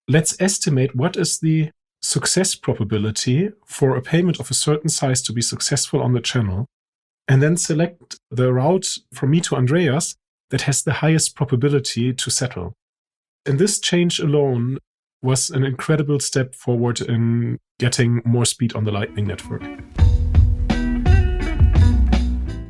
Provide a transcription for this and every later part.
let's estimate what is the success probability for a payment of a certain size to be successful on the channel, and then select the route from me to Andreas that has the highest probability to settle. And this change alone was an incredible step forward in getting more speed on the Lightning Network.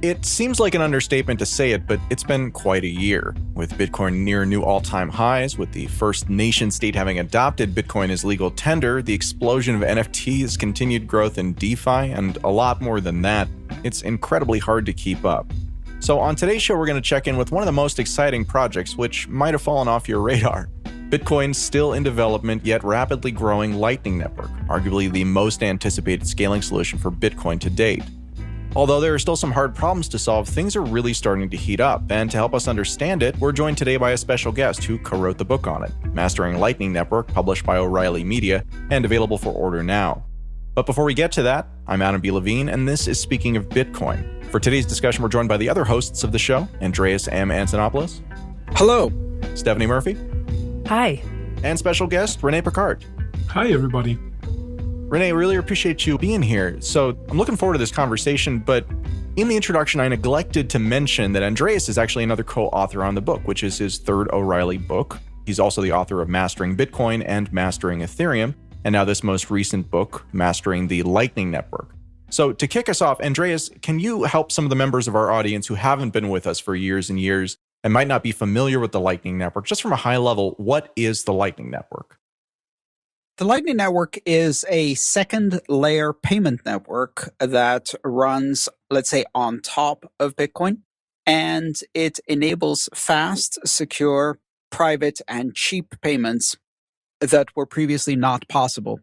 It seems like an understatement to say it, but it's been quite a year. With Bitcoin near new all-time highs, with the first nation-state having adopted Bitcoin as legal tender, the explosion of NFTs, continued growth in DeFi, and a lot more than that, it's incredibly hard to keep up. So on today's show, we're going to check in with one of the most exciting projects, which might have fallen off your radar. Bitcoin's still in development, yet rapidly growing Lightning Network, arguably the most anticipated scaling solution for Bitcoin to date. Although there are still some hard problems to solve, things are really starting to heat up, and to help us understand it, we're joined today by a special guest who co-wrote the book on it, Mastering Lightning Network, published by O'Reilly Media, and available for order now. But before we get to that, I'm Adam B. Levine, and this is Speaking of Bitcoin. For today's discussion, we're joined by the other hosts of the show, Andreas M. Antonopoulos. Hello. Stephanie Murphy. Hi. And special guest, Rene Pickhardt. Hi, everybody. Rene, I really appreciate you being here. So I'm looking forward to this conversation, but in the introduction, I neglected to mention that Andreas is actually another co-author on the book, which is his third O'Reilly book. He's also the author of Mastering Bitcoin and Mastering Ethereum, and now this most recent book, Mastering the Lightning Network. So to kick us off, Andreas, can you help some of the members of our audience who haven't been with us for years and years and might not be familiar with the Lightning Network, just from a high level, what is the Lightning Network? The Lightning Network is a second layer payment network that runs, let's say, on top of Bitcoin, and it enables fast, secure, private, and cheap payments that were previously not possible.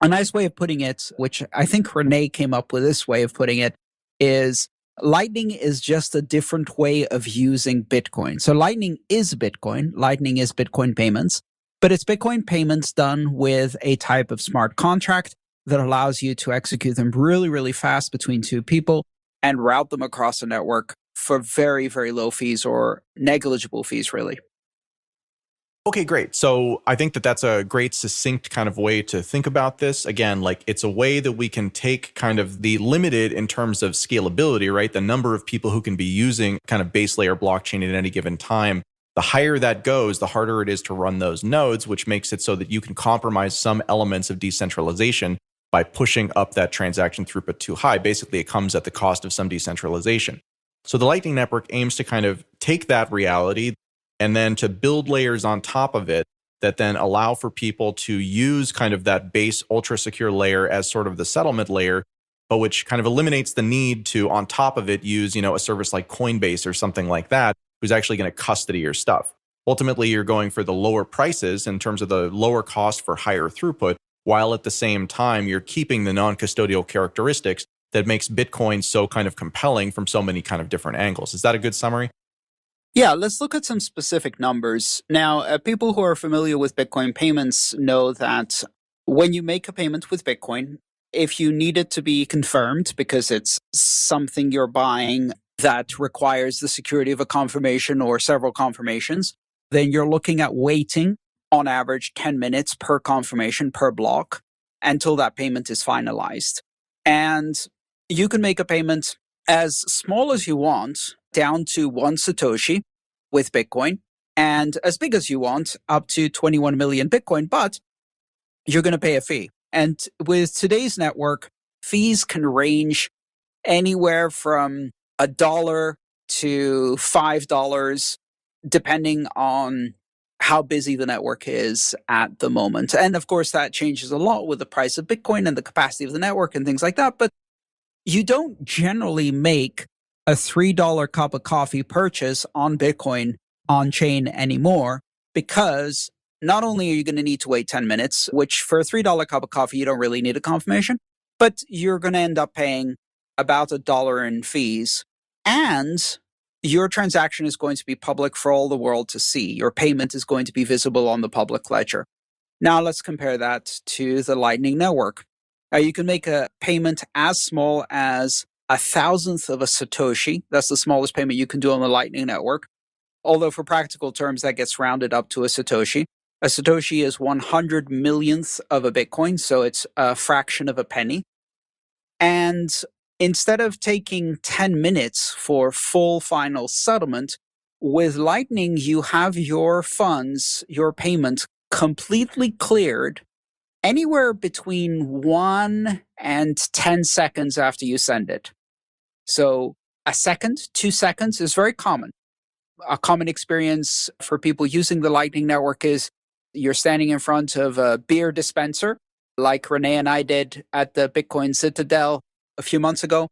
A nice way of putting it, which I think Rene came up with this way of putting it, is Lightning is just a different way of using Bitcoin. So Lightning is Bitcoin. Lightning is Bitcoin payments. But it's Bitcoin payments done with a type of smart contract that allows you to execute them really, really fast between two people and route them across a network for very, very low fees or negligible fees, really. Okay, great. So I think that that's a great succinct kind of way to think about this. Again, like it's a way that we can take kind of the limited in terms of scalability, right? The number of people who can be using kind of base layer blockchain at any given time. The higher that goes, the harder it is to run those nodes, which makes it so that you can compromise some elements of decentralization by pushing up that transaction throughput too high. Basically, it comes at the cost of some decentralization. So the Lightning Network aims to kind of take that reality and then to build layers on top of it that then allow for people to use kind of that base ultra secure layer as sort of the settlement layer, but which kind of eliminates the need to, on top of it, use, a service like Coinbase or something like that, who's actually going to custody your stuff. Ultimately, you're going for the lower prices in terms of the lower cost for higher throughput, while at the same time, you're keeping the non-custodial characteristics that makes Bitcoin so kind of compelling from so many kind of different angles. Is that a good summary? Yeah, let's look at some specific numbers. Now, people who are familiar with Bitcoin payments know that when you make a payment with Bitcoin, if you need it to be confirmed because it's something you're buying that requires the security of a confirmation or several confirmations, then you're looking at waiting on average 10 minutes per confirmation per block until that payment is finalized. And you can make a payment as small as you want, down to 1 Satoshi with Bitcoin, and as big as you want, up to 21 million Bitcoin, but you're going to pay a fee. And with today's network, fees can range anywhere from $1 to $5, depending on how busy the network is at the moment. And of course, that changes a lot with the price of Bitcoin and the capacity of the network and things like that. But you don't generally make a $3 cup of coffee purchase on Bitcoin on chain anymore, because not only are you going to need to wait 10 minutes, which for a $3 cup of coffee, you don't really need a confirmation, but you're going to end up paying about $1 in fees. And your transaction is going to be public for all the world to see. Your payment is going to be visible on the public ledger. Now let's compare that to the Lightning Network. You can make a payment as small as 1,000th of a Satoshi. That's the smallest payment you can do on the Lightning Network. Although for practical terms, that gets rounded up to a Satoshi. A Satoshi is 100 millionth of a Bitcoin, so it's a fraction of a penny. And instead of taking 10 minutes for full final settlement, with Lightning, you have your funds, your payment completely cleared anywhere between 1 and 10 seconds after you send it. So a second, 2 seconds is very common. A common experience for people using the Lightning Network is you're standing in front of a beer dispenser, like Rene and I did at the Bitcoin Citadel a few months ago.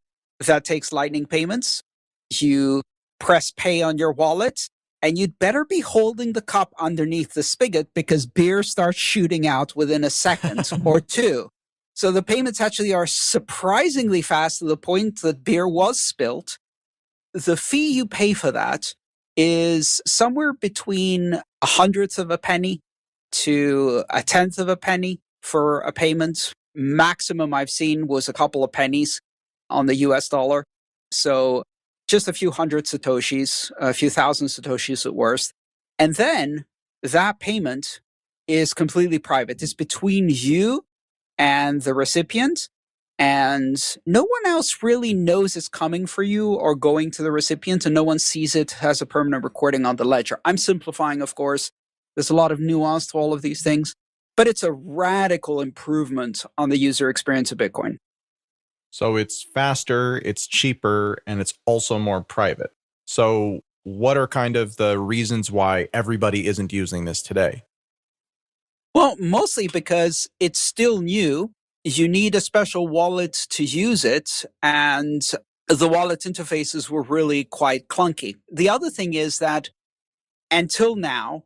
That takes Lightning payments. You press pay on your wallet, and you'd better be holding the cup underneath the spigot because beer starts shooting out within a second or two. So the payments actually are surprisingly fast to the point that beer was spilt. The fee you pay for that is somewhere between a hundredth of a penny to a tenth of a penny for a payment. Maximum I've seen was a couple of pennies on the US dollar. So just a few hundred Satoshis, a few thousand Satoshis at worst. And then that payment is completely private. It's between you and the recipient. And no one else really knows it's coming for you or going to the recipient, and no one sees it as a permanent recording on the ledger. I'm simplifying, of course. There's a lot of nuance to all of these things, but it's a radical improvement on the user experience of Bitcoin. So it's faster, it's cheaper, and it's also more private. So what are kind of the reasons why everybody isn't using this today? Well, mostly because it's still new. You need a special wallet to use it, and the wallet interfaces were really quite clunky. The other thing is that until now,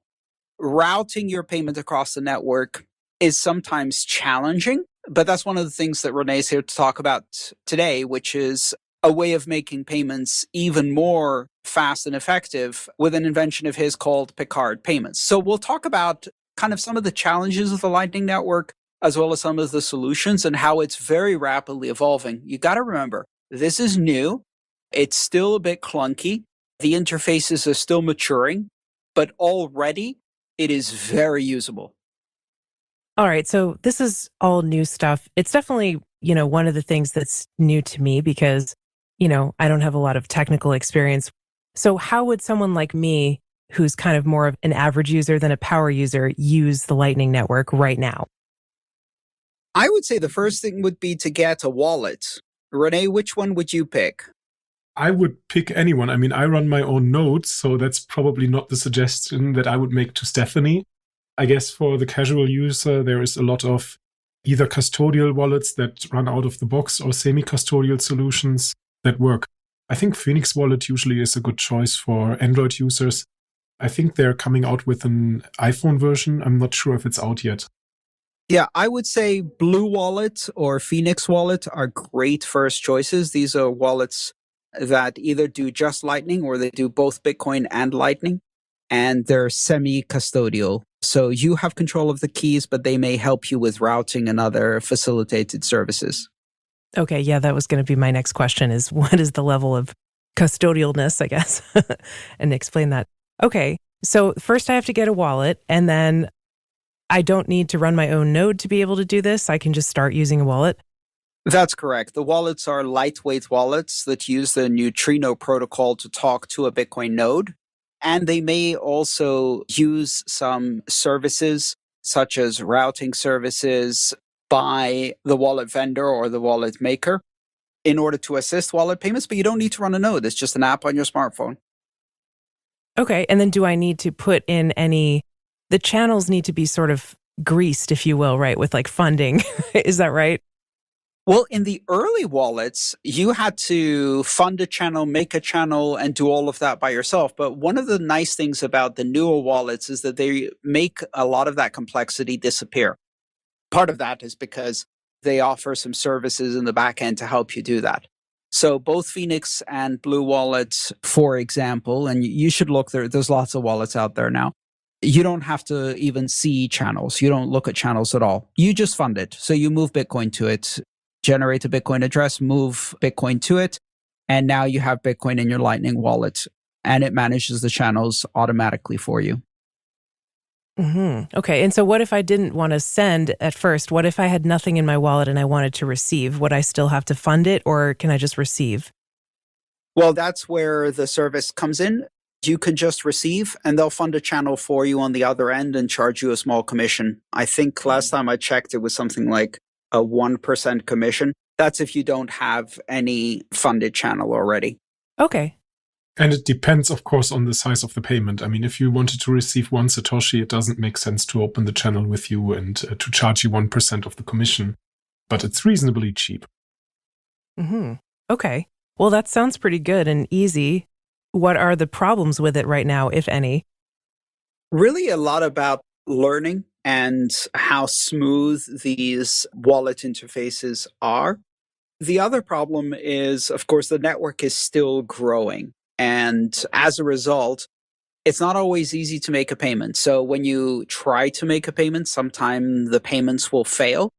routing your payment across the network is sometimes challenging, but that's one of the things that Rene is here to talk about today, which is a way of making payments even more fast and effective with an invention of his called Pickhardt payments. So we'll talk about kind of some of the challenges of the Lightning Network, as well as some of the solutions and how it's very rapidly evolving. You got to remember, this is new. It's still a bit clunky. The interfaces are still maturing, but already it is very usable. All right. So this is all new stuff. It's definitely, one of the things that's new to me because, I don't have a lot of technical experience. So how would someone like me, who's kind of more of an average user than a power user, use the Lightning Network right now? I would say the first thing would be to get a wallet. Rene, which one would you pick? I would pick anyone. I mean, I run my own nodes, so that's probably not the suggestion that I would make to Stephanie. I guess for the casual user, there is a lot of either custodial wallets that run out of the box or semi-custodial solutions that work. I think Phoenix Wallet usually is a good choice for Android users. I think they're coming out with an iPhone version. I'm not sure if it's out yet. Yeah, I would say Blue Wallet or Phoenix Wallet are great first choices. These are wallets that either do just Lightning or they do both Bitcoin and Lightning, and they're semi-custodial. So you have control of the keys, but they may help you with routing and other facilitated services. Okay, yeah, that was going to be my next question is what is the level of custodialness, I guess, and explain that. Okay, so first I have to get a wallet, and then I don't need to run my own node to be able to do this. I can just start using a wallet. That's correct. The wallets are lightweight wallets that use the neutrino protocol to talk to a Bitcoin node. And they may also use some services, such as routing services by the wallet vendor or the wallet maker in order to assist wallet payments, but you don't need to run a node. It's just an app on your smartphone. Okay, and then do I need to put in the channels need to be sort of greased, if you will, right, with like funding. Is that right? Well, in the early wallets, you had to fund a channel, make a channel, and do all of that by yourself. But one of the nice things about the newer wallets is that they make a lot of that complexity disappear. Part of that is because they offer some services in the back end to help you do that. So both Phoenix and Blue Wallet, for example, and you should look there, there's lots of wallets out there now. You don't have to even see channels. You don't look at channels at all. You just fund it. So you move Bitcoin to it, generate a Bitcoin address, move Bitcoin to it, and now you have Bitcoin in your Lightning wallet, and it manages the channels automatically for you. Okay. And so what if I didn't want to send at first? What if I had nothing in my wallet and I wanted to receive? Would I still have to fund it, or can I just receive? Well, that's where the service comes in. You can just receive, and they'll fund a channel for you on the other end and charge you a small commission. I think last time I checked, it was something like a 1% commission. That's if you don't have any funded channel already. Okay. And it depends, of course, on the size of the payment. I mean, if you wanted to receive 1 Satoshi, it doesn't make sense to open the channel with you and to charge you 1% of the commission. But it's reasonably cheap. Okay. Well, that sounds pretty good and easy. What are the problems with it right now, if any? Really a lot about learning and how smooth these wallet interfaces are. The other problem is, of course, the network is still growing. And as a result, it's not always easy to make a payment. So when you try to make a payment, sometimes the payments will fail.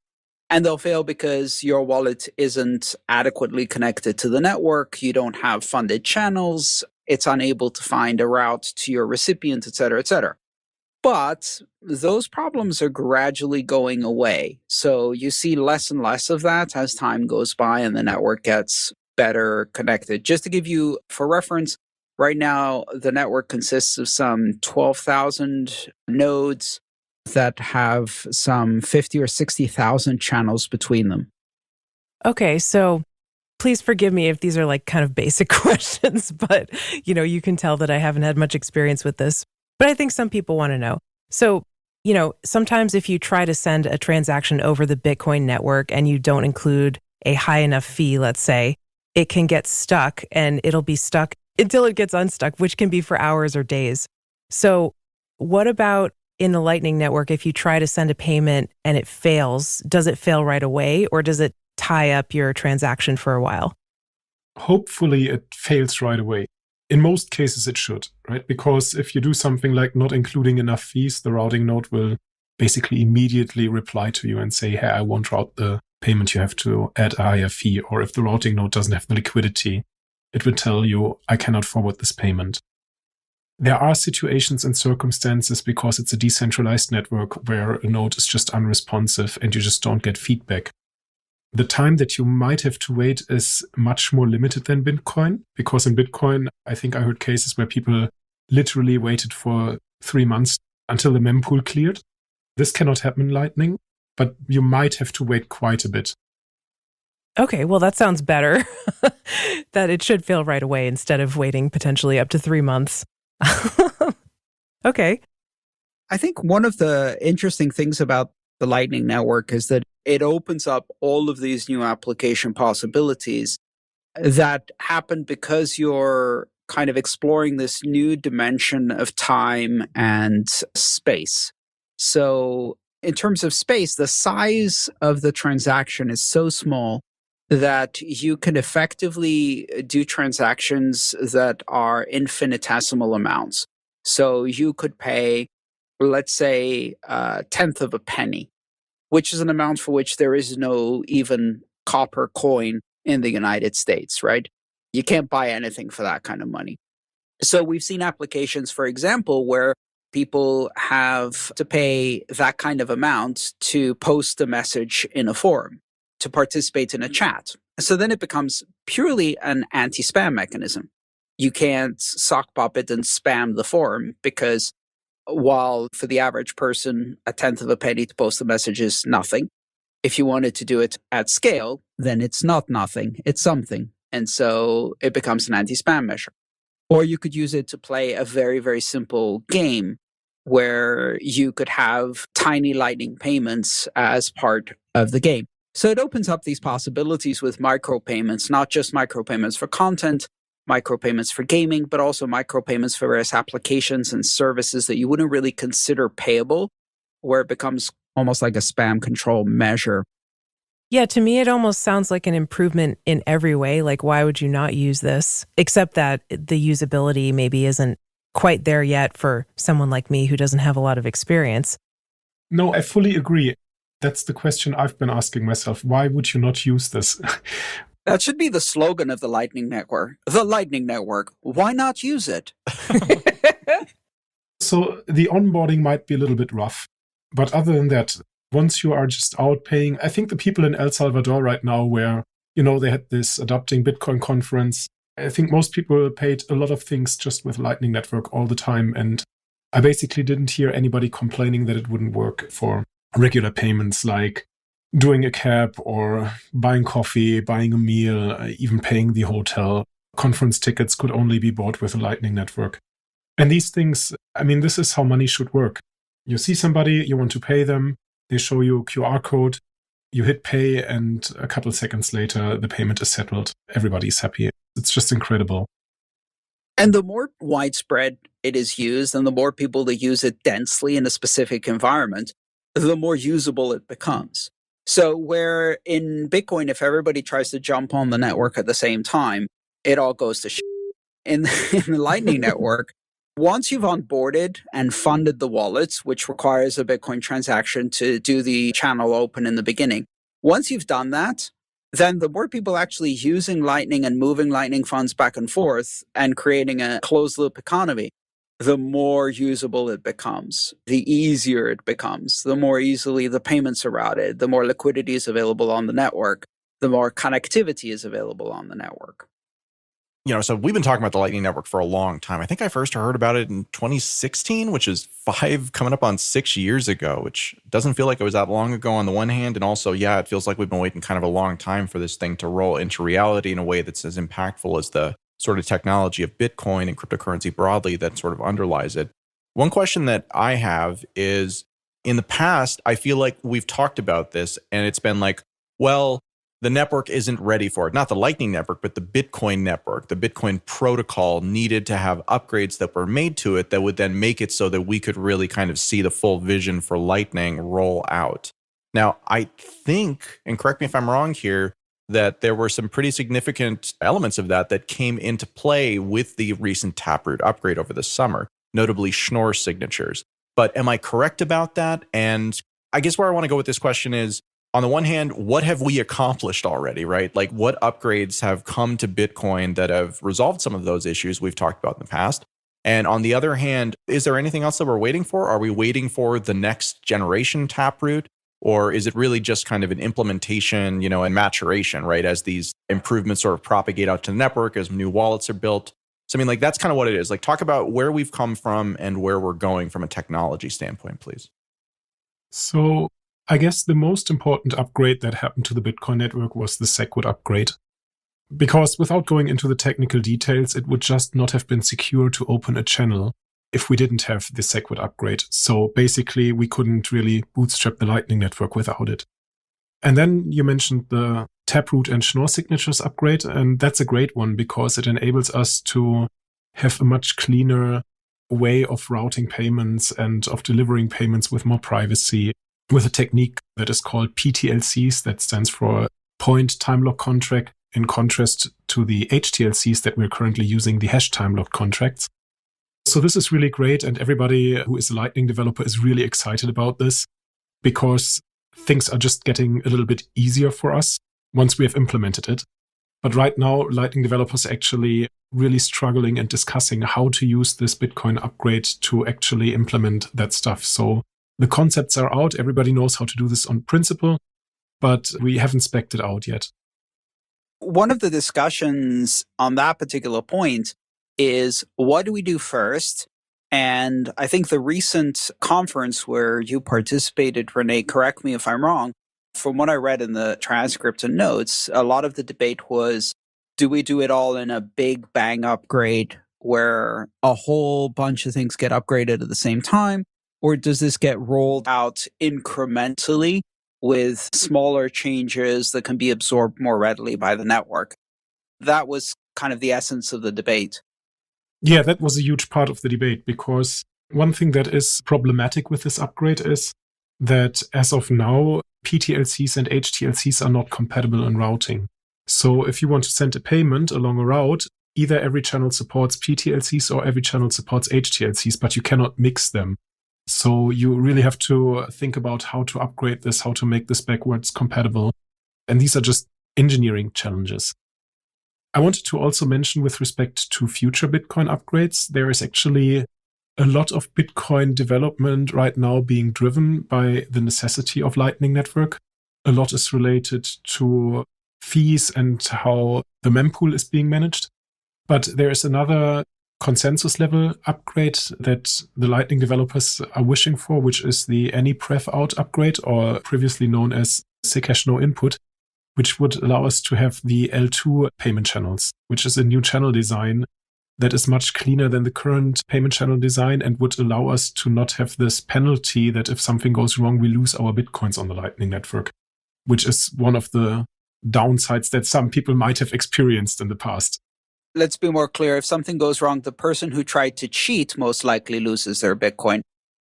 And they'll fail because your wallet isn't adequately connected to the network. You don't have funded channels. It's unable to find a route to your recipient, et cetera, et cetera. But those problems are gradually going away. So you see less and less of that as time goes by and the network gets better connected. Just to give you for reference, right now, the network consists of some 12,000 nodes that have some 50 or 60,000 channels between them. Okay, so please forgive me if these are like kind of basic questions, but you can tell that I haven't had much experience with this. But I think some people want to know. So, sometimes if you try to send a transaction over the Bitcoin network and you don't include a high enough fee, let's say, it can get stuck and it'll be stuck until it gets unstuck, which can be for hours or days. So what about in the Lightning Network, if you try to send a payment and it fails, does it fail right away or does it tie up your transaction for a while? Hopefully it fails right away. In most cases it should, right? Because if you do something like not including enough fees, the routing node will basically immediately reply to you and say, hey, I won't route the payment, you have to add a higher fee. Or if the routing node doesn't have the liquidity, it will tell you, I cannot forward this payment. There are situations and circumstances, because it's a decentralized network, where a node is just unresponsive and you just don't get feedback. The time that you might have to wait is much more limited than Bitcoin, because in Bitcoin, I think I heard cases where people literally waited for 3 months until the mempool cleared. This cannot happen in Lightning, but you might have to wait quite a bit. Okay, well, that sounds better. That it should fail right away instead of waiting potentially up to 3 months. Okay. I think one of the interesting things about the Lightning Network is that it opens up all of these new application possibilities that happen because you're kind of exploring this new dimension of time and space. So in terms of space, the size of the transaction is so small that you can effectively do transactions that are infinitesimal amounts. So you could pay, let's say, a tenth of a penny, which is an amount for which there is no even copper coin in the United States, right? You can't buy anything for that kind of money. So we've seen applications, for example, where people have to pay that kind of amount to post a message in a forum, to participate in a chat. So then it becomes purely an anti-spam mechanism. You can't sock pop it and spam the forum, because while for the average person, a tenth of a penny to post a message is nothing, if you wanted to do it at scale, then it's not nothing, it's something. And so it becomes an anti-spam measure. Or you could use it to play a very, very simple game where you could have tiny Lightning payments as part of the game. So it opens up these possibilities with micropayments, not just micropayments for content, micropayments for gaming, but also micropayments for various applications and services that you wouldn't really consider payable, where it becomes almost like a spam control measure. Yeah, to me, it almost sounds like an improvement in every way. Like, why would you not use this? Except that the usability maybe isn't quite there yet for someone like me who doesn't have a lot of experience. No, I fully agree. That's the question I've been asking myself. Why would you not use this? That should be the slogan of the Lightning Network. The Lightning Network. Why not use it? So the onboarding might be a little bit rough. But other than that, once you are just out paying, I think the people in El Salvador right now where, they had this Adopting Bitcoin conference, I think most people paid a lot of things just with Lightning Network all the time. And I basically didn't hear anybody complaining that it wouldn't work for regular payments like doing a cab or buying coffee, buying a meal, even paying the hotel. Conference tickets could only be bought with a Lightning Network. And these things, this is how money should work. You see somebody, you want to pay them, they show you a QR code, you hit pay, and a couple seconds later, the payment is settled. Everybody's happy. It's just incredible. And the more widespread it is used and the more people that use it densely in a specific environment, the more usable it becomes. So where in Bitcoin, if everybody tries to jump on the network at the same time, it all goes to shit. In the Lightning Network, once you've onboarded and funded the wallets, which requires a Bitcoin transaction to do the channel open in the beginning, once you've done that, then the more people actually using Lightning and moving Lightning funds back and forth and creating a closed loop economy, the more usable it becomes, the easier it becomes, the more easily the payments are routed, the more liquidity is available on the network, the more connectivity is available on the network. So we've been talking about the Lightning Network for a long time. I think I first heard about it in 2016, which is 5 coming up on 6 years ago, which doesn't feel like it was that long ago on the one hand. And also, it feels like we've been waiting kind of a long time for this thing to roll into reality in a way that's as impactful as the sort of technology of Bitcoin and cryptocurrency broadly that sort of underlies it. One question that I have is, in the past, I feel like we've talked about this and it's been like, well, the network isn't ready for it. Not the Lightning Network, but the Bitcoin network. The Bitcoin protocol needed to have upgrades that were made to it that would then make it so that we could really kind of see the full vision for Lightning roll out. Now, I think, and correct me if I'm wrong here, that there were some pretty significant elements of that came into play with the recent Taproot upgrade over the summer, notably Schnorr signatures. But am I correct about that? And I guess where I want to go with this question is, on the one hand, what have we accomplished already, right? Like what upgrades have come to Bitcoin that have resolved some of those issues we've talked about in the past? And on the other hand, is there anything else that we're waiting for? Are we waiting for the next generation Taproot? Or is it really just kind of an implementation, and maturation, right? As these improvements sort of propagate out to the network, as new wallets are built. So that's kind of what it is. Like talk about where we've come from and where we're going from a technology standpoint, please. So I guess the most important upgrade that happened to the Bitcoin network was the SegWit upgrade. Because without going into the technical details, it would just not have been secure to open a channel if we didn't have the SegWit upgrade. So basically, we couldn't really bootstrap the Lightning Network without it. And then you mentioned the Taproot and Schnorr signatures upgrade, and that's a great one because it enables us to have a much cleaner way of routing payments and of delivering payments with more privacy, with a technique that is called PTLCs, that stands for Point Time Lock Contract, in contrast to the HTLCs that we're currently using, the hash time lock contracts. So this is really great, and everybody who is a Lightning developer is really excited about this because things are just getting a little bit easier for us once we have implemented it. But right now, Lightning developers are actually really struggling and discussing how to use this Bitcoin upgrade to actually implement that stuff. So the concepts are out. Everybody knows how to do this on principle, but we haven't spec'd it out yet. One of the discussions on that particular point is what do we do first? And I think the recent conference where you participated, Rene, correct me if I'm wrong, from what I read in the transcript and notes, a lot of the debate was, do we do it all in a big bang upgrade where a whole bunch of things get upgraded at the same time? Or does this get rolled out incrementally with smaller changes that can be absorbed more readily by the network? That was kind of the essence of the debate. Yeah, that was a huge part of the debate because one thing that is problematic with this upgrade is that as of now, PTLCs and HTLCs are not compatible in routing. So if you want to send a payment along a route, either every channel supports PTLCs or every channel supports HTLCs, but you cannot mix them. So you really have to think about how to upgrade this, how to make this backwards compatible. And these are just engineering challenges. I wanted to also mention with respect to future Bitcoin upgrades, there is actually a lot of Bitcoin development right now being driven by the necessity of Lightning Network. A lot is related to fees and how the mempool is being managed. But there is another consensus level upgrade that the Lightning developers are wishing for, which is the AnyPref out upgrade, or previously known as Zcash no input, which would allow us to have the L2 payment channels, which is a new channel design that is much cleaner than the current payment channel design and would allow us to not have this penalty that if something goes wrong, we lose our Bitcoins on the Lightning Network, which is one of the downsides that some people might have experienced in the past. Let's be more clear. If something goes wrong, the person who tried to cheat most likely loses their Bitcoin,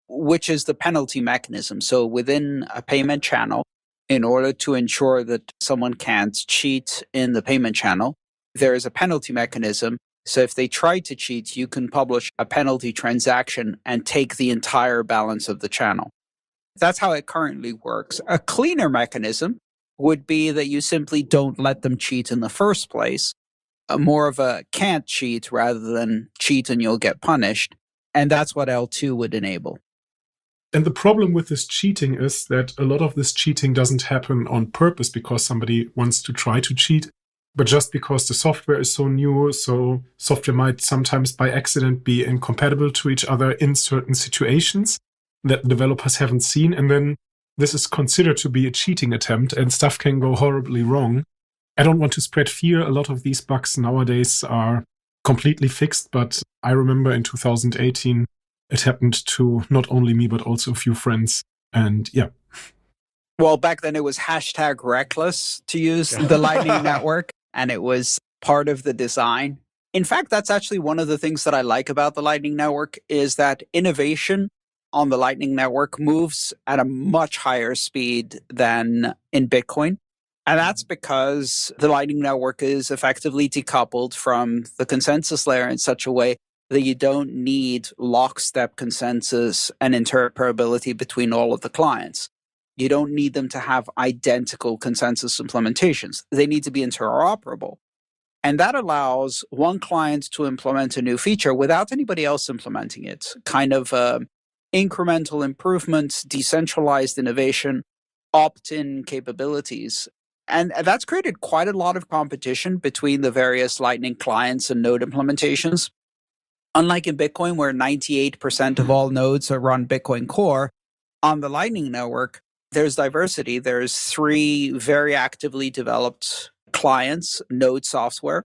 which is the penalty mechanism. So within a payment channel, in order to ensure that someone can't cheat in the payment channel, there is a penalty mechanism. So if they try to cheat, you can publish a penalty transaction and take the entire balance of the channel. That's how it currently works. A cleaner mechanism would be that you simply don't let them cheat in the first place. More of a can't cheat rather than cheat and you'll get punished. And that's what L2 would enable. And the problem with this cheating is that a lot of this cheating doesn't happen on purpose because somebody wants to try to cheat, but just because the software is so new, so software might sometimes by accident be incompatible to each other in certain situations that developers haven't seen. And then this is considered to be a cheating attempt and stuff can go horribly wrong. I don't want to spread fear. A lot of these bugs nowadays are completely fixed, but I remember in 2018, it happened to not only me, but also a few friends. And yeah. Well, back then it was #reckless to use the Lightning Network, and it was part of the design. In fact, that's actually one of the things that I like about the Lightning Network is that innovation on the Lightning Network moves at a much higher speed than in Bitcoin. And that's because the Lightning Network is effectively decoupled from the consensus layer in such a way that you don't need lockstep consensus and interoperability between all of the clients. You don't need them to have identical consensus implementations. They need to be interoperable. And that allows one client to implement a new feature without anybody else implementing it. Kind of incremental improvements, decentralized innovation, opt-in capabilities. And that's created quite a lot of competition between the various Lightning clients and node implementations. Unlike in Bitcoin, where 98% of all nodes are run Bitcoin Core, on the Lightning Network, there's diversity. There's 3 very actively developed clients, node software.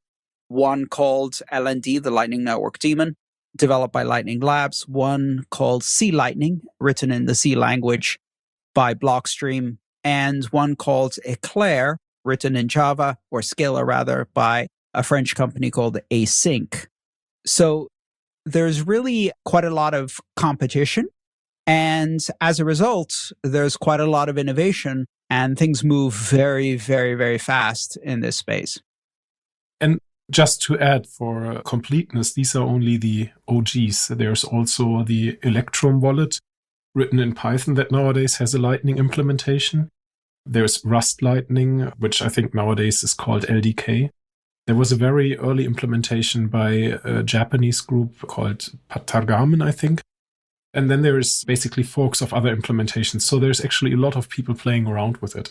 One called LND, the Lightning Network Daemon, developed by Lightning Labs. One called C Lightning, written in the C language by Blockstream. And one called Eclair, written in Java, or Scala rather, by a French company called Async. So there's really quite a lot of competition. And as a result, there's quite a lot of innovation and things move very, very, very fast in this space. And just to add for completeness, these are only the OGs. There's also the Electrum wallet written in Python that nowadays has a Lightning implementation. There's Rust Lightning, which I think nowadays is called LDK. There was a very early implementation by a Japanese group called Patargamen, I think. And then there is basically forks of other implementations. So there's actually a lot of people playing around with it.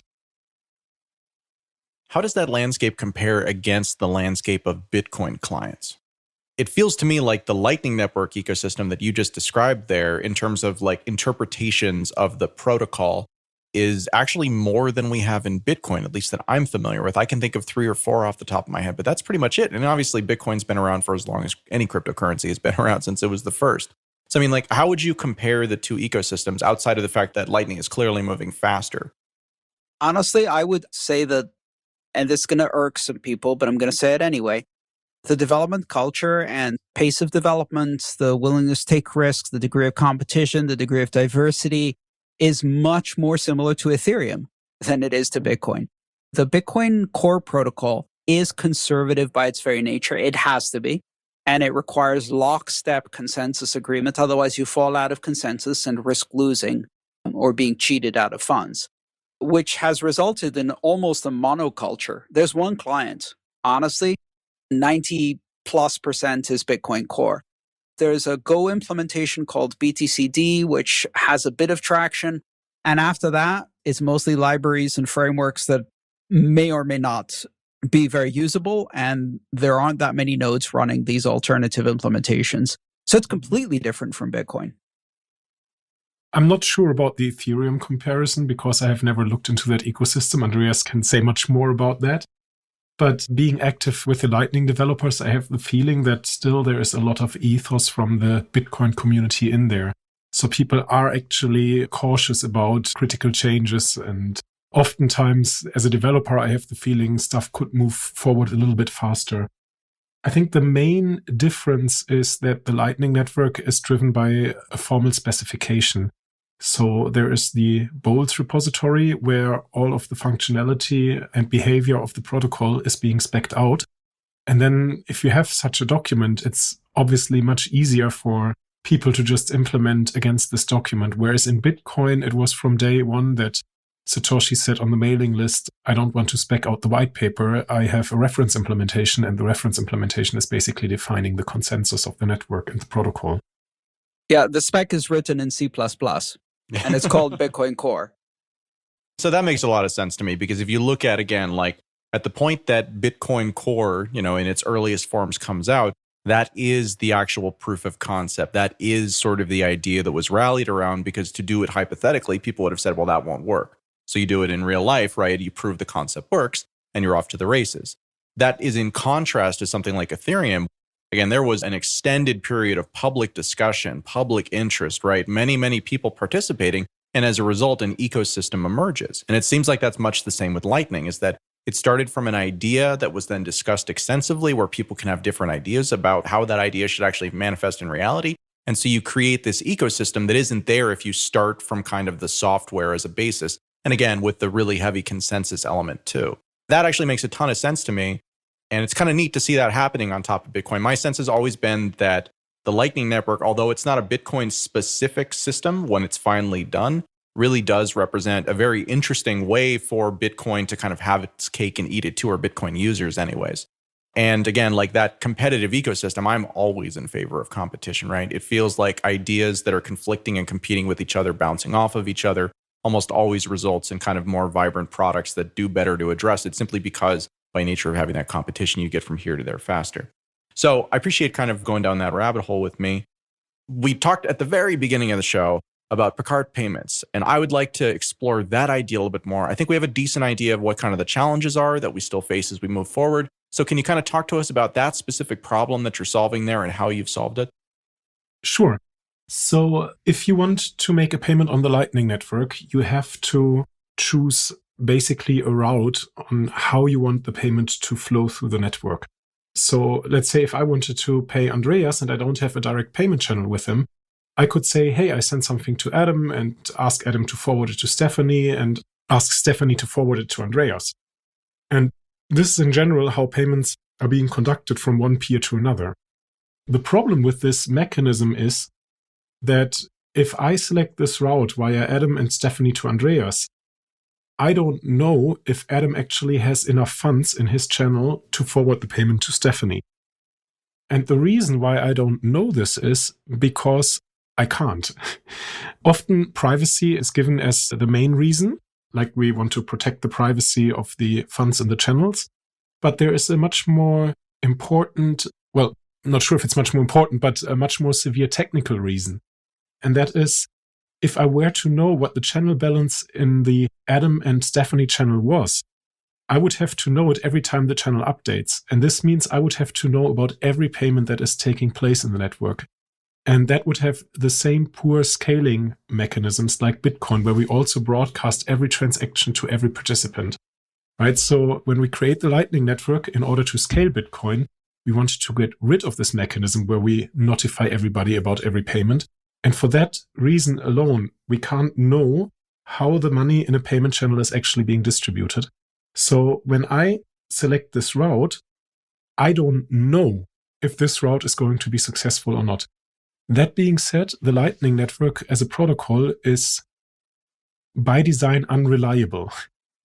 How does that landscape compare against the landscape of Bitcoin clients? It feels to me like the Lightning Network ecosystem that you just described there in terms of like interpretations of the protocol is actually more than we have in Bitcoin, at least that I'm familiar with. I can think of 3 or 4 off the top of my head, but that's pretty much it. And obviously Bitcoin's been around for as long as any cryptocurrency has been around since it was the first. So I mean, like, how would you compare the 2 ecosystems outside of the fact that Lightning is clearly moving faster? Honestly, I would say that, and this is going to irk some people, but I'm going to say it anyway, the development culture and pace of development, the willingness to take risks, the degree of competition, the degree of diversity is much more similar to Ethereum than it is to Bitcoin. The Bitcoin core protocol is conservative by its very nature. It has to be. And it requires lockstep consensus agreement. Otherwise, you fall out of consensus and risk losing or being cheated out of funds, which has resulted in almost a monoculture. There's one client. Honestly, 90+% is Bitcoin Core. There's a Go implementation called BTCD, which has a bit of traction. And after that, it's mostly libraries and frameworks that may or may not be very usable. And there aren't that many nodes running these alternative implementations. So it's completely different from Bitcoin. I'm not sure about the Ethereum comparison because I have never looked into that ecosystem. Andreas can say much more about that. But being active with the Lightning developers, I have the feeling that still there is a lot of ethos from the Bitcoin community in there. So people are actually cautious about critical changes. And oftentimes, as a developer, I have the feeling stuff could move forward a little bit faster. I think the main difference is that the Lightning Network is driven by a formal specification. So there is the Bolts repository where all of the functionality and behavior of the protocol is being spec'd out. And then if you have such a document, it's obviously much easier for people to just implement against this document. Whereas in Bitcoin, it was from day one that Satoshi said on the mailing list, I don't want to spec out the white paper. I have a reference implementation, and the reference implementation is basically defining the consensus of the network and the protocol. Yeah, the spec is written in C++, and it's called Bitcoin Core. So that makes a lot of sense to me, because if you look at, again, like at the point that Bitcoin Core, in its earliest forms comes out, that is the actual proof of concept. That is sort of the idea that was rallied around, because to do it hypothetically, people would have said, well, that won't work. So you do it in real life, right? You prove the concept works and you're off to the races. That is in contrast to something like Ethereum. Again, there was an extended period of public discussion, public interest, right? Many, many people participating. And as a result, an ecosystem emerges. And it seems like that's much the same with Lightning, is that it started from an idea that was then discussed extensively, where people can have different ideas about how that idea should actually manifest in reality. And so you create this ecosystem that isn't there if you start from kind of the software as a basis. And again, with the really heavy consensus element too. That actually makes a ton of sense to me. And it's kind of neat to see that happening on top of Bitcoin. My sense has always been that the Lightning Network, although it's not a Bitcoin specific system when it's finally done, really does represent a very interesting way for Bitcoin to kind of have its cake and eat it too, or Bitcoin users anyways. And again, like that competitive ecosystem, I'm always in favor of competition, right? It feels like ideas that are conflicting and competing with each other, bouncing off of each other, almost always results in kind of more vibrant products that do better to address it, simply because by nature of having that competition, you get from here to there faster. So I appreciate kind of going down that rabbit hole with me. We talked at the very beginning of the show about Pickhardt payments, and I would like to explore that idea a little bit more. I think we have a decent idea of what kind of the challenges are that we still face as we move forward. So can you kind of talk to us about that specific problem that you're solving there and how you've solved it? Sure. So if you want to make a payment on the Lightning Network, you have to choose basically a route on how you want the payment to flow through the network. So let's say if I wanted to pay Andreas and I don't have a direct payment channel with him, I could say, hey, I sent something to Adam and ask Adam to forward it to Stephanie and ask Stephanie to forward it to Andreas. And this is in general how payments are being conducted from one peer to another. The problem with this mechanism is that if I select this route via Adam and Stephanie to Andreas, I don't know if Adam actually has enough funds in his channel to forward the payment to Stephanie. And the reason why I don't know this is because I can't. Often privacy is given as the main reason, like we want to protect the privacy of the funds in the channels. But there is a much more important, well, I'm not sure if it's much more important, but a much more severe technical reason. And that is, if I were to know what the channel balance in the Adam and Stephanie channel was, I would have to know it every time the channel updates. And this means I would have to know about every payment that is taking place in the network. And that would have the same poor scaling mechanisms like Bitcoin, where we also broadcast every transaction to every participant. Right? So when we create the Lightning Network in order to scale Bitcoin, we wanted to get rid of this mechanism where we notify everybody about every payment. And for that reason alone, we can't know how the money in a payment channel is actually being distributed. So when I select this route, I don't know if this route is going to be successful or not. That being said, the Lightning Network as a protocol is by design unreliable.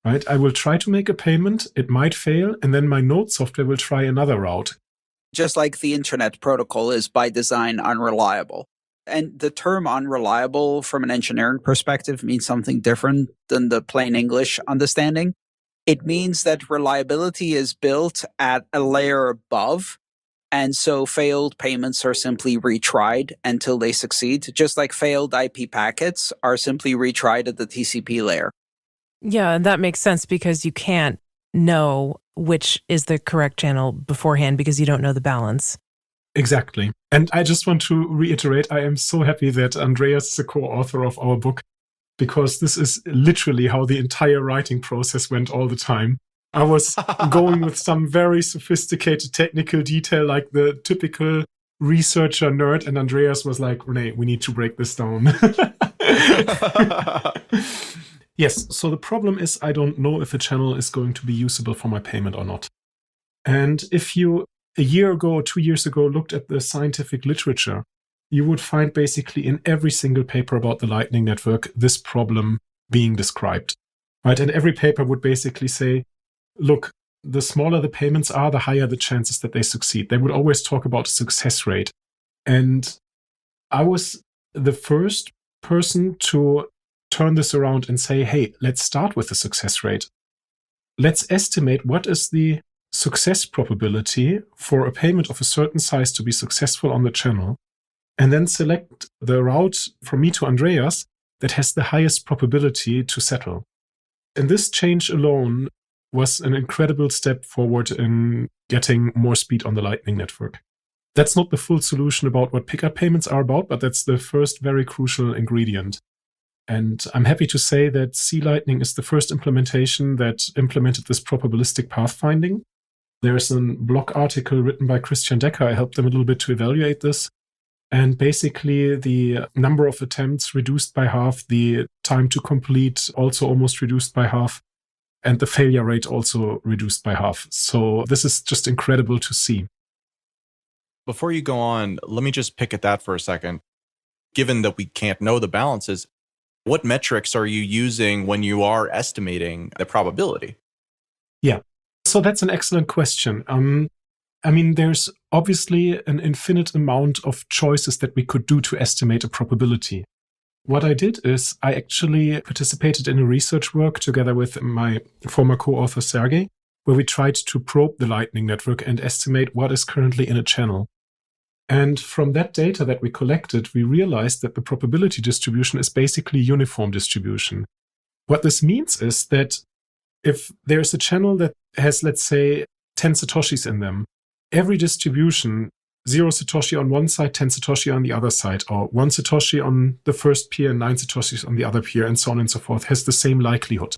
Right? I will try to make a payment, it might fail, and then my node software will try another route. just like the internet protocol is by design unreliable. And the term unreliable from an engineering perspective means something different than the plain English understanding. It means that reliability is built at a layer above. And so failed payments are simply retried until they succeed, just like failed IP packets are simply retried at the TCP layer. Yeah, and that makes sense because you can't know which is the correct channel beforehand because you don't know the balance. Exactly. And I just want to reiterate, I am so happy that Andreas is the co-author of our book, because this is literally how the entire writing process went all the time. I was going with some very sophisticated technical detail, like the typical researcher nerd, and Andreas was like, Rene, we need to break this down. Yes, so the problem is I don't know if a channel is going to be usable for my payment or not. And if you, a year ago or 2 years ago, looked at the scientific literature, you would find basically in every single paper about the Lightning Network this problem being described. Right? And every paper would basically say, look, the smaller the payments are, the higher the chances that they succeed. They would always talk about a success rate. And I was the first person to turn this around and say, hey, let's start with the success rate. Let's estimate what is the success probability for a payment of a certain size to be successful on the channel, and then select the route from me to Andreas that has the highest probability to settle. And this change alone was an incredible step forward in getting more speed on the Lightning Network. That's not the full solution about what Pickhardt payments are about, but that's the first very crucial ingredient. And I'm happy to say that C Lightning is the first implementation that implemented this probabilistic pathfinding. There's a blog article written by Christian Decker. I helped them a little bit to evaluate this. And basically, the number of attempts reduced by half, the time to complete also almost reduced by half, and the failure rate also reduced by half. So this is just incredible to see. Before you go on, let me just pick at that for a second. Given that we can't know the balances, what metrics are you using when you are estimating the probability? Yeah, so that's an excellent question. I mean, there's obviously an infinite amount of choices that we could do to estimate a probability. What I did is I actually participated in a research work together with my former co-author Sergey, where we tried to probe the Lightning Network and estimate what is currently in a channel. And from that data that we collected, we realized that the probability distribution is basically uniform distribution. What this means is that if there's a channel that has, let's say, 10 Satoshis in them, every distribution, 0 Satoshi on one side, 10 Satoshi on the other side, or 1 Satoshi on the first peer and 9 Satoshis on the other peer, and so on and so forth, has the same likelihood.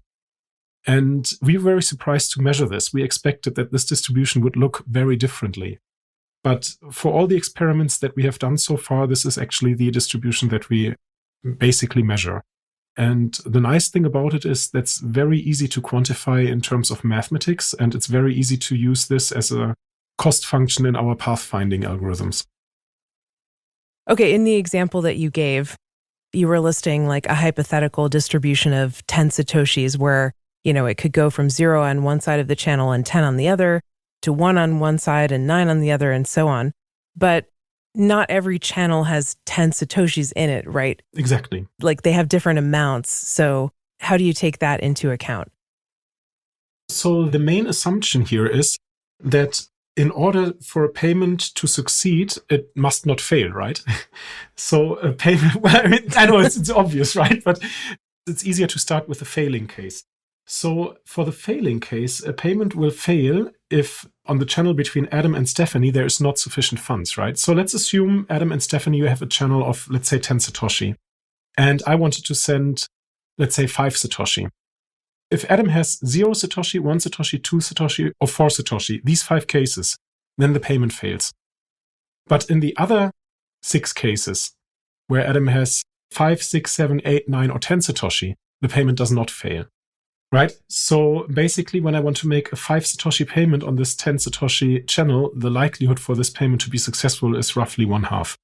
And we were very surprised to measure this. We expected that this distribution would look very differently. But for all the experiments that we have done so far, this is actually the distribution that we basically measure. And the nice thing about it is that's very easy to quantify in terms of mathematics, and it's very easy to use this as a cost function in our pathfinding algorithms. Okay, in the example that you gave, you were listing like a hypothetical distribution of 10 Satoshis where, you know, it could go from 0 on one side of the channel and 10 on the other, to 1 on one side and 9 on the other, and so on. But not every channel has 10 Satoshis in it, right? Exactly. Like they have different amounts. So how do you take that into account? So the main assumption here is that in order for a payment to succeed, it must not fail, right? So a payment, well, I mean, I know it's obvious, right? But it's easier to start with a failing case. So for the failing case, a payment will fail if on the channel between Adam and Stephanie, there is not sufficient funds, right? So let's assume Adam and Stephanie, you have a channel of, let's say, 10 Satoshi. And I wanted to send, let's say, 5 Satoshi. If Adam has 0 Satoshi, 1 Satoshi, 2 Satoshi, or 4 Satoshi, these 5 cases, then the payment fails. But in the other 6 cases, where Adam has 5, 6, 7, 8, 9, or 10 Satoshi, the payment does not fail. Right? So basically, when I want to make a 5 Satoshi payment on this 10 Satoshi channel, the likelihood for this payment to be successful is roughly 1/2.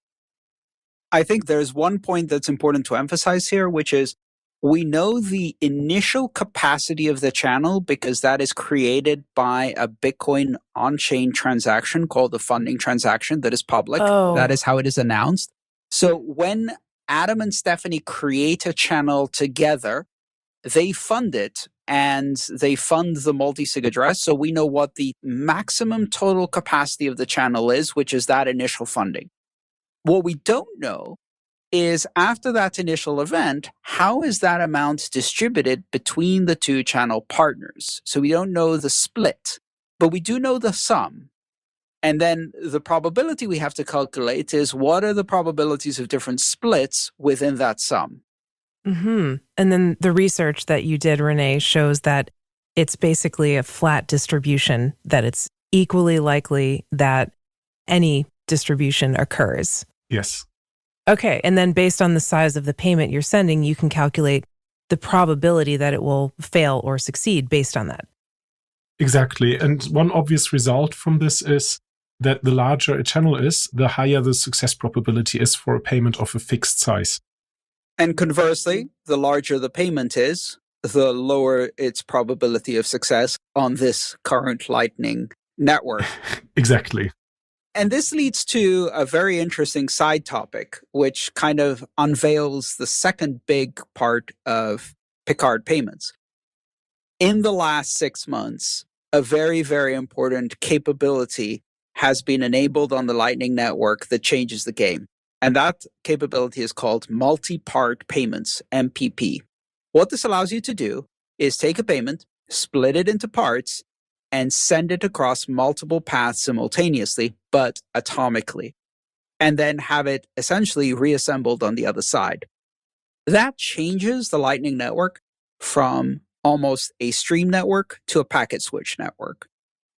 I think there's one point that's important to emphasize here, which is We know the initial capacity of the channel because that is created by a Bitcoin on-chain transaction called the funding transaction that is public. Oh. That is how it is announced. So when Adam and Stephanie create a channel together, they fund it and they fund the multi-sig address. So we know what the maximum total capacity of the channel is, which is that initial funding. What we don't know is after that initial event, how is that amount distributed between the two channel partners? So we don't know the split, but we do know the sum. And then the probability we have to calculate is what are the probabilities of different splits within that sum? Mm-hmm. And then the research that you did, Rene, shows that it's basically a flat distribution, that it's equally likely that any distribution occurs. Yes. Okay. And then based on the size of the payment you're sending, you can calculate the probability that it will fail or succeed based on that. Exactly. And one obvious result from this is that the larger a channel is, the higher the success probability is for a payment of a fixed size. And conversely, the larger the payment is, the lower its probability of success on this current Lightning network. Exactly. And this leads to a very interesting side topic, which kind of unveils the second big part of Pickhardt payments. In the last 6 months, a very, very important capability has been enabled on the Lightning Network that changes the game. And that capability is called multi-part payments, MPP. What this allows you to do is take a payment, split it into parts, and send it across multiple paths simultaneously, but atomically, and then have it essentially reassembled on the other side. That changes the Lightning Network from almost a stream network to a packet switch network.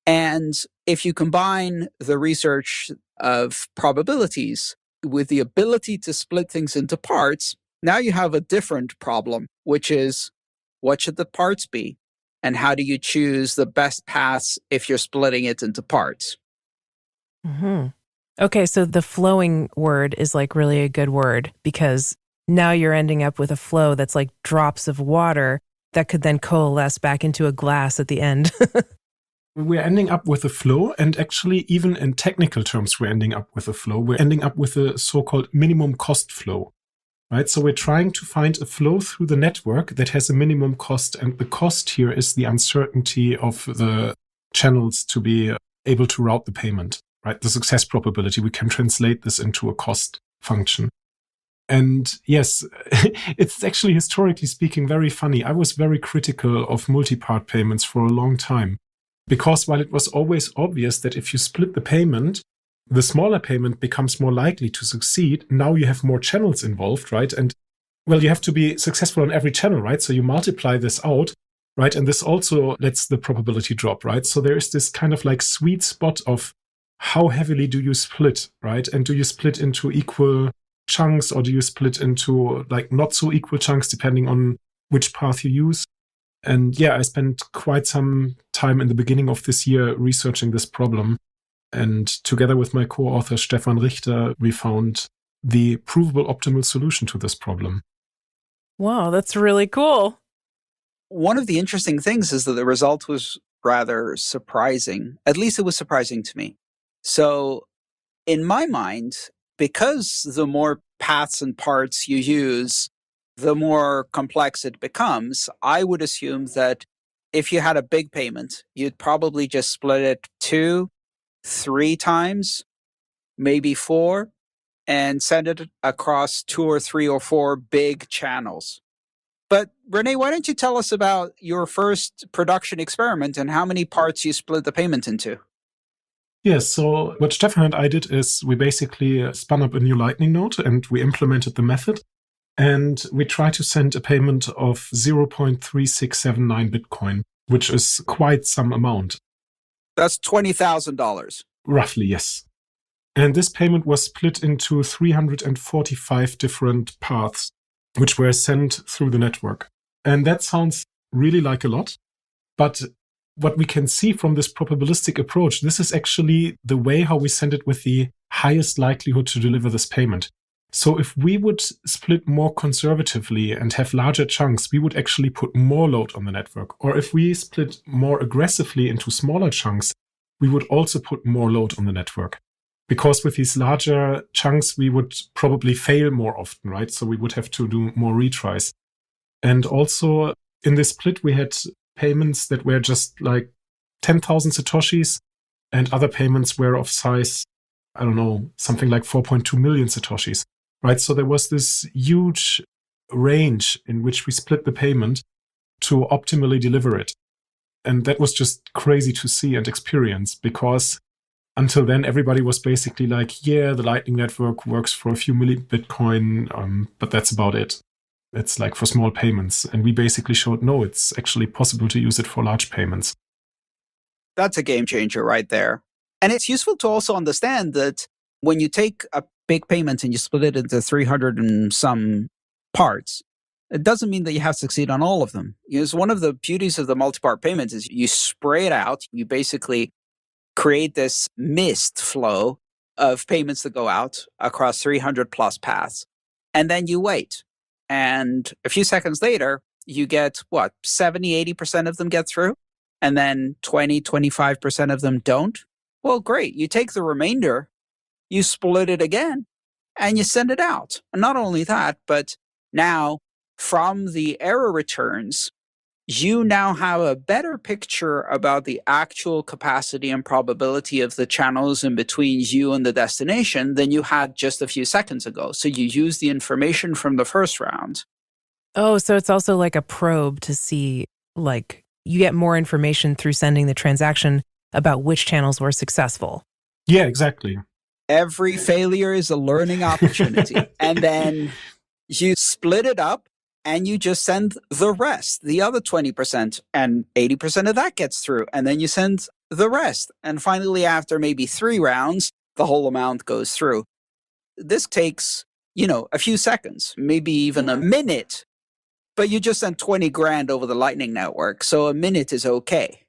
And if you combine the research of probabilities with the ability to split things into parts, now you have a different problem, which is what should the parts be? And how do you choose the best paths if you're splitting it into parts? Mm-hmm. Okay, so the flowing word is like really a good word because now you're ending up with a flow that's like drops of water that could then coalesce back into a glass at the end. We're ending up with a flow, and actually even in technical terms, we're ending up with a flow. We're ending up with a so-called minimum cost flow, right? So we're trying to find a flow through the network that has a minimum cost, and the cost here is the uncertainty of the channels to be able to route the payment, right? The success probability, we can translate this into a cost function. And yes, it's actually historically speaking very funny. I was very critical of multi-part payments for a long time. Because while it was always obvious that if you split the payment, the smaller payment becomes more likely to succeed, now you have more channels involved, right? And well, you have to be successful on every channel, right? So you multiply this out, right? And this also lets the probability drop, right? So there is this kind of like sweet spot of how heavily do you split, right? And do you split into equal chunks, or do you split into like not so equal chunks depending on which path you use? And yeah, I spent quite some time in the beginning of this year researching this problem. And together with my co-author Stefan Richter, we found the provable optimal solution to this problem. Wow, that's really cool. One of the interesting things is that the result was rather surprising. At least it was surprising to me. So in my mind, because the more paths and parts you use, the more complex it becomes, I would assume that if you had a big payment, you'd probably just split it 2, 3 times, maybe 4, and send it across 2 or 3 or 4 big channels. But Rene, why don't you tell us about your first production experiment and how many parts you split the payment into? Yes, so what Stefan and I did is we basically spun up a new Lightning node and we implemented the method. And we try to send a payment of 0.3679 Bitcoin, which is quite some amount. That's $20,000. Roughly, yes. And this payment was split into 345 different paths, which were sent through the network. And that sounds really like a lot. But what we can see from this probabilistic approach, this is actually the way how we send it with the highest likelihood to deliver this payment. So if we would split more conservatively and have larger chunks, we would actually put more load on the network. Or if we split more aggressively into smaller chunks, we would also put more load on the network. Because with these larger chunks, we would probably fail more often, right? So we would have to do more retries. And also in this split, we had payments that were just like 10,000 Satoshis, and other payments were of size, I don't know, something like 4.2 million Satoshis, right? So there was this huge range in which we split the payment to optimally deliver it. And that was just crazy to see and experience, because until then, everybody was basically like, yeah, the Lightning Network works for a few million Bitcoin, but that's about it. It's like for small payments. And we basically showed, no, it's actually possible to use it for large payments. That's a game changer right there. And it's useful to also understand that when you take a big payment and you split it into 300 and some parts, it doesn't mean that you have to succeed on all of them. Because one of the beauties of the multi-part payment is you spray it out. You basically create this mist flow of payments that go out across 300 plus paths. And then you wait. And a few seconds later, you get 70, 80% of them get through. And then 20, 25% of them don't. Well, great. You take the remainder, you split it again, and you send it out. And not only that, but now from the error returns, you now have a better picture about the actual capacity and probability of the channels in between you and the destination than you had just a few seconds ago. So you use the information from the first round. Oh, so it's also like a probe to see, like, you get more information through sending the transaction about which channels were successful. Yeah, exactly. Every failure is a learning opportunity. And then you split it up and you just send the rest, the other 20%, and 80% of that gets through. And then you send the rest. And finally, after maybe 3 rounds, the whole amount goes through. This takes, a few seconds, maybe even a minute. But you just sent 20 grand over the Lightning Network, so a minute is okay.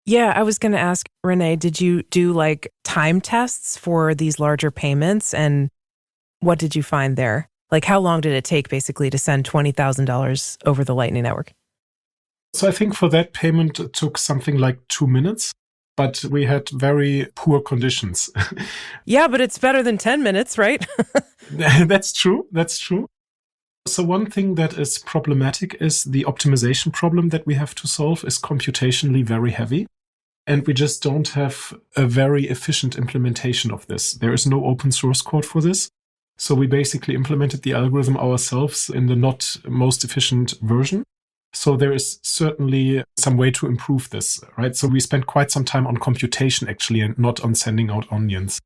Yeah, I was going to ask, Rene, did you do like time tests for these larger payments? And what did you find there? Like, how long did it take basically to send $20,000 over the Lightning Network? So I think for that payment, it took something like 2 minutes, but we had very poor conditions. Yeah, but it's better than 10 minutes, right? That's true. That's true. So one thing that is problematic is the optimization problem that we have to solve is computationally very heavy. And we just don't have a very efficient implementation of this. There is no open source code for this. So we basically implemented the algorithm ourselves in the not most efficient version. So there is certainly some way to improve this, right? So we spent quite some time on computation actually and not on sending out onions.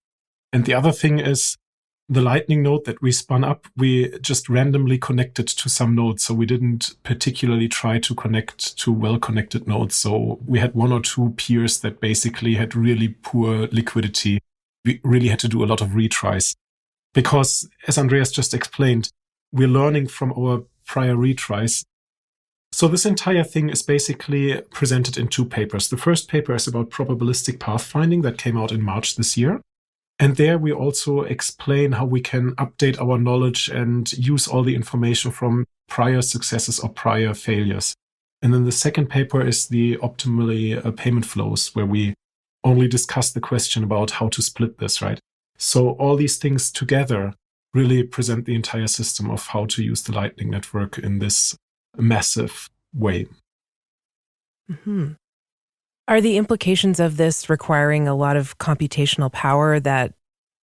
And the other thing is, the Lightning node that we spun up, we just randomly connected to some nodes. So we didn't particularly try to connect to well-connected nodes. So we had 1 or 2 peers that basically had really poor liquidity. We really had to do a lot of retries. Because, as Andreas just explained, we're learning from our prior retries. So this entire thing is basically presented in 2 papers. The first paper is about probabilistic pathfinding that came out in March this year. And there we also explain how we can update our knowledge and use all the information from prior successes or prior failures. And then the second paper is the optimally payment flows, where we only discuss the question about how to split this, right? So all these things together really present the entire system of how to use the Lightning Network in this massive way. Mm-hmm. Are the implications of this requiring a lot of computational power that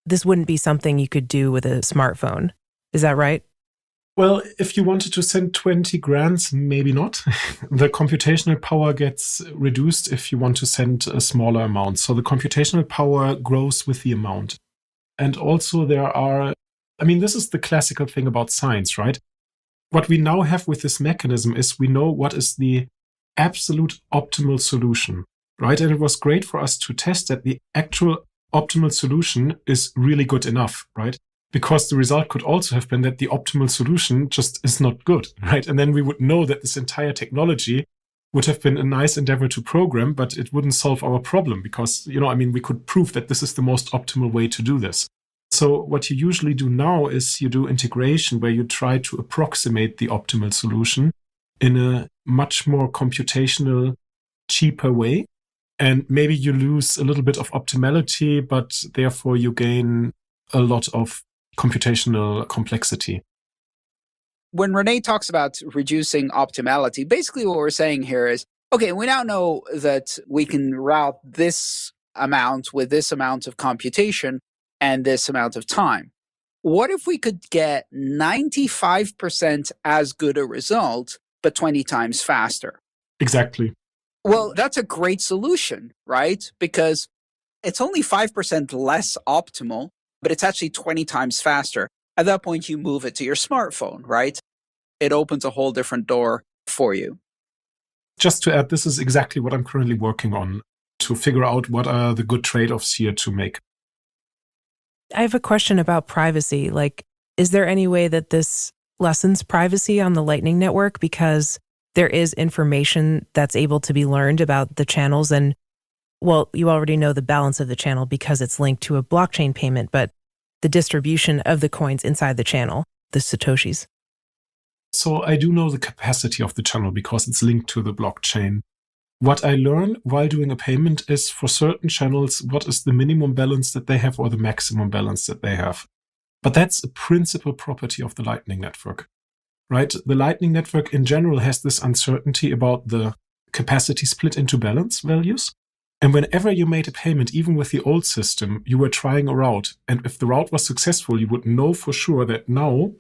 this wouldn't be something you could do with a smartphone? Is that right? Well, if you wanted to send 20 grand, maybe not. The computational power gets reduced if you want to send a smaller amount. So the computational power grows with the amount. And also this is the classical thing about science, right? What we now have with this mechanism is we know what is the absolute optimal solution, right? And it was great for us to test that the actual optimal solution is really good enough, right? Because the result could also have been that the optimal solution just is not good, right? And then we would know that this entire technology would have been a nice endeavor to program, but it wouldn't solve our problem because, we could prove that this is the most optimal way to do this. So what you usually do now is you do integration where you try to approximate the optimal solution in a much more computational, cheaper way. And maybe you lose a little bit of optimality, but therefore you gain a lot of computational complexity. When Rene talks about reducing optimality, basically what we're saying here is, okay, we now know that we can route this amount with this amount of computation and this amount of time. What if we could get 95% as good a result, but 20 times faster? Exactly. Well, that's a great solution, right? Because it's only 5% less optimal, but it's actually 20 times faster. At that point, you move it to your smartphone, right? It opens a whole different door for you. Just to add, this is exactly what I'm currently working on to figure out what are the good trade-offs here to make. I have a question about privacy. Like, is there any way that this lessens privacy on the Lightning Network? Because there is information that's able to be learned about the channels. And, well, you already know the balance of the channel because it's linked to a blockchain payment, but the distribution of the coins inside the channel, the Satoshis. So I do know the capacity of the channel because it's linked to the blockchain. What I learn while doing a payment is for certain channels, what is the minimum balance that they have or the maximum balance that they have. But that's a principal property of the Lightning Network, right? The Lightning Network in general has this uncertainty about the capacity split into balance values. And whenever you made a payment, even with the old system, you were trying a route. And if the route was successful, you would know for sure that now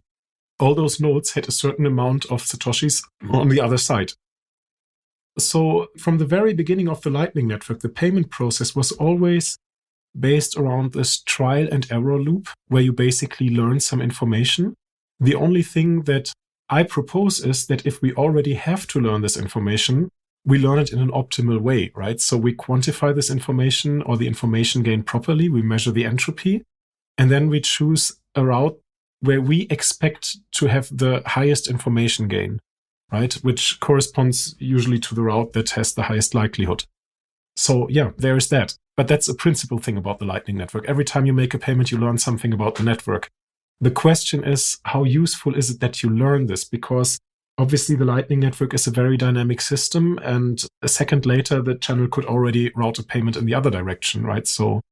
all those nodes had a certain amount of Satoshis on the other side. So from the very beginning of the Lightning Network, the payment process was always based around this trial and error loop where you basically learn some information. The only thing that I propose is that if we already have to learn this information, we learn it in an optimal way, right? So we quantify this information or the information gain properly, we measure the entropy, and then we choose a route where we expect to have the highest information gain, right? Which corresponds usually to the route that has the highest likelihood. So yeah, there is that. But that's a principal thing about the Lightning Network. Every time you make a payment, you learn something about the network. The question is, how useful is it that you learn this? Because obviously the Lightning Network is a very dynamic system, and a second later, the channel could already route a payment in the other direction, right? So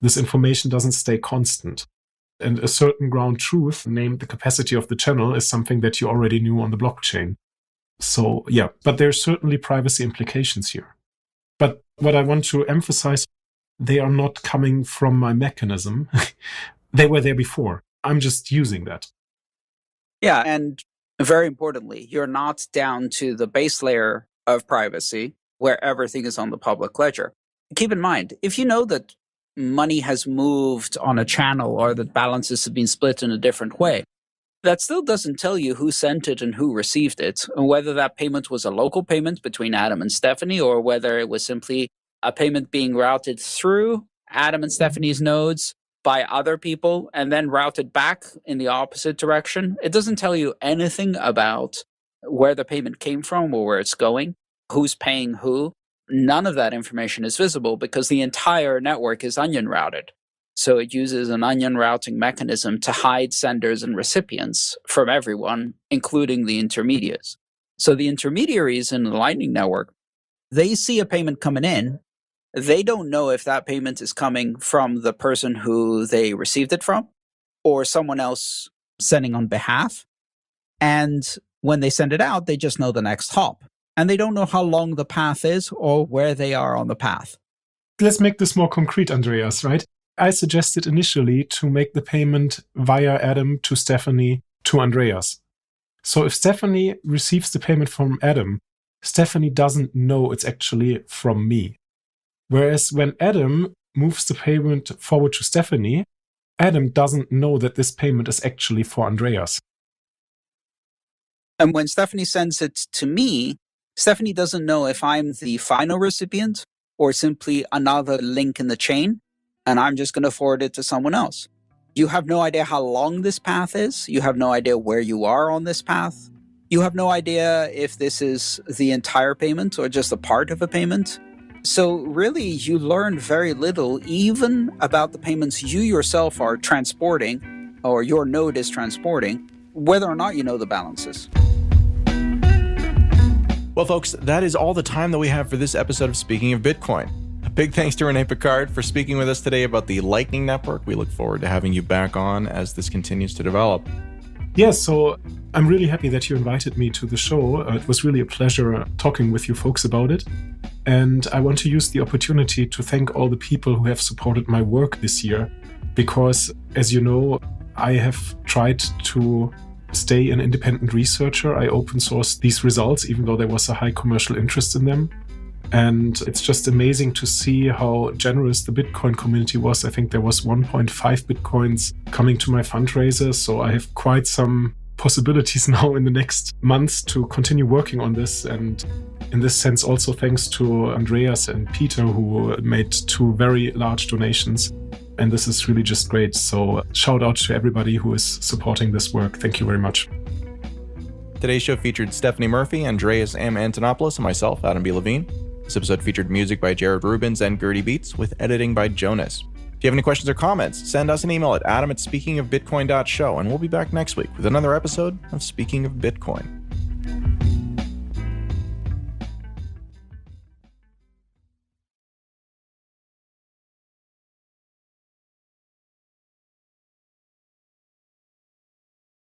this information doesn't stay constant. And a certain ground truth, named the capacity of the channel, is something that you already knew on the blockchain. So yeah, but there's certainly privacy implications here. But what I want to emphasize, they are not coming from my mechanism. They were there before. I'm just using that. Yeah, and very importantly, you're not down to the base layer of privacy where everything is on the public ledger. Keep in mind, if you know that money has moved on a channel or that balances have been split in a different way, that still doesn't tell you who sent it and who received it, and whether that payment was a local payment between Adam and Stephanie, or whether it was simply a payment being routed through Adam and Stephanie's nodes by other people and then routed back in the opposite direction. It doesn't tell you anything about where the payment came from or where it's going, who's paying who. None of that information is visible because the entire network is onion routed. So it uses an onion routing mechanism to hide senders and recipients from everyone, including the intermediaries. So the intermediaries in the Lightning Network, they see a payment coming in. They don't know if that payment is coming from the person who they received it from or someone else sending on behalf. And when they send it out, they just know the next hop. And they don't know how long the path is or where they are on the path. Let's make this more concrete, Andreas, right? I suggested initially to make the payment via Adam to Stephanie to Andreas. So if Stephanie receives the payment from Adam, Stephanie doesn't know it's actually from me. Whereas when Adam moves the payment forward to Stephanie, Adam doesn't know that this payment is actually for Andreas. And when Stephanie sends it to me, Stephanie doesn't know if I'm the final recipient or simply another link in the chain, and I'm just going to forward it to someone else. You have no idea how long this path is. You have no idea where you are on this path. You have no idea if this is the entire payment or just a part of a payment. So really, you learn very little even about the payments you yourself are transporting, or your node is transporting, whether or not you know the balances. Well, folks, that is all the time that we have for this episode of Speaking of Bitcoin. A big thanks to Rene Pickhardt for speaking with us today about the Lightning Network. We look forward to having you back on as this continues to develop. Yes, so I'm really happy that you invited me to the show. It was really a pleasure talking with you folks about it. And I want to use the opportunity to thank all the people who have supported my work this year. Because, as you know, I have tried to stay an independent researcher. I open sourced these results, even though there was a high commercial interest in them. And it's just amazing to see how generous the Bitcoin community was. I think there was 1.5 Bitcoins coming to my fundraiser. So I have quite some possibilities now in the next months to continue working on this. And in this sense, also thanks to Andreas and Peter, who made 2 very large donations. And this is really just great. So shout out to everybody who is supporting this work. Thank you very much. Today's show featured Stephanie Murphy, Andreas M. Antonopoulos, and myself, Adam B. Levine. This episode featured music by Jared Rubens and Gertie Beats, with editing by Jonas. If you have any questions or comments, send us an email at adam@speakingofbitcoin.show, and we'll be back next week with another episode of Speaking of Bitcoin.